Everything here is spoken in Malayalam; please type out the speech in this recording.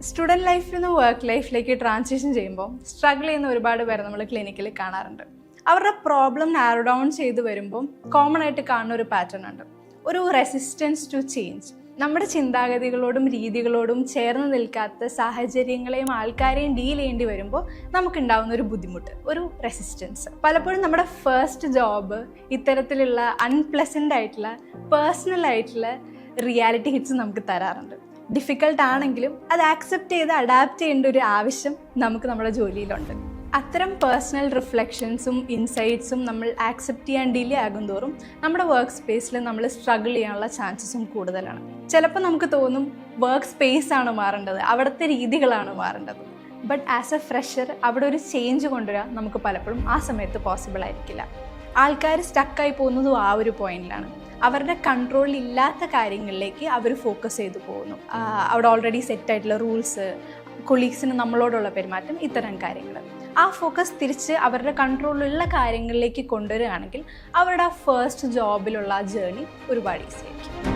സ്റ്റുഡൻറ് ലൈഫിൽ നിന്ന് വർക്ക് ലൈഫിലേക്ക് ട്രാൻസിഷൻ ചെയ്യുമ്പോൾ സ്ട്രഗിൾ ചെയ്യുന്ന ഒരുപാട് പേരെ നമ്മൾ ക്ലിനിക്കിൽ കാണാറുണ്ട്. അവരുടെ പ്രോബ്ലം നാരോ ഡൗൺ ചെയ്ത് വരുമ്പം കോമൺ ആയിട്ട് കാണുന്ന ഒരു പാറ്റേൺ ഉണ്ട്, ഒരു റെസിസ്റ്റൻസ് ടു ചേഞ്ച്. നമ്മുടെ ചിന്താഗതികളോടും രീതികളോടും ചേർന്ന് നിൽക്കാത്ത സാഹചര്യങ്ങളെയും ആൾക്കാരെയും ഡീൽ ചെയ്യേണ്ടി വരുമ്പോൾ നമുക്കുണ്ടാകുന്ന ഒരു ബുദ്ധിമുട്ട്, ഒരു റെസിസ്റ്റൻസ്. പലപ്പോഴും നമ്മുടെ ഫസ്റ്റ് ജോബ് ഇത്തരത്തിലുള്ള അൺപ്ലസൻ്റ് ആയിട്ടുള്ള പേഴ്സണൽ ആയിട്ടുള്ള റിയാലിറ്റി ഹിറ്റ്സ് നമുക്ക് തരാറുണ്ട്. ഡിഫിക്കൽട്ട് ആണെങ്കിലും അത് ആക്സെപ്റ്റ് ചെയ്ത് അഡാപ്റ്റ് ചെയ്യേണ്ട ഒരു ആവശ്യം നമുക്ക് നമ്മുടെ ജോലിയിലുണ്ട്. അത്തരം പേഴ്സണൽ റിഫ്ലക്ഷൻസും ഇൻസൈറ്റ്സും നമ്മൾ ആക്സെപ്റ്റ് ചെയ്യാൻ ഡിലേ ആകും തോറും നമ്മുടെ വർക്ക് സ്പേസിൽ നമ്മൾ സ്ട്രഗിൾ ചെയ്യാനുള്ള ചാൻസസും കൂടുതലാണ്. ചിലപ്പോൾ നമുക്ക് തോന്നും വർക്ക് സ്പേസ് ആണ് മാറേണ്ടത്, അവിടുത്തെ രീതികളാണ് മാറേണ്ടത്. ബട്ട് ആസ് എ ഫ്രഷർ അവിടെ ഒരു ചേഞ്ച് കൊണ്ടുവരാൻ നമുക്ക് പലപ്പോഴും ആ സമയത്ത് പോസിബിൾ ആയിരിക്കില്ല. ആൾക്കാർ സ്റ്റക്കായി പോകുന്നതും ആ ഒരു പോയിന്റിലാണ്. അവരുടെ കൺട്രോളിൽ ഇല്ലാത്ത കാര്യങ്ങളിലേക്ക് അവർ ഫോക്കസ് ചെയ്തു പോകുന്നു. അവിടെ ഓൾറെഡി സെറ്റായിട്ടുള്ള റൂൾസ്, കൊളീഗ്സിന് നമ്മളോടുള്ള പെരുമാറ്റം, ഇത്തരം കാര്യങ്ങൾ. ആ ഫോക്കസ് തിരിച്ച് അവരുടെ കൺട്രോളിലുള്ള കാര്യങ്ങളിലേക്ക് കൊണ്ടുവരികയാണെങ്കിൽ അവരുടെ ആ ഫസ്റ്റ് ജോബിലുള്ള ജേർണി ഒരുപാട് ഈസി ആയിരിക്കും.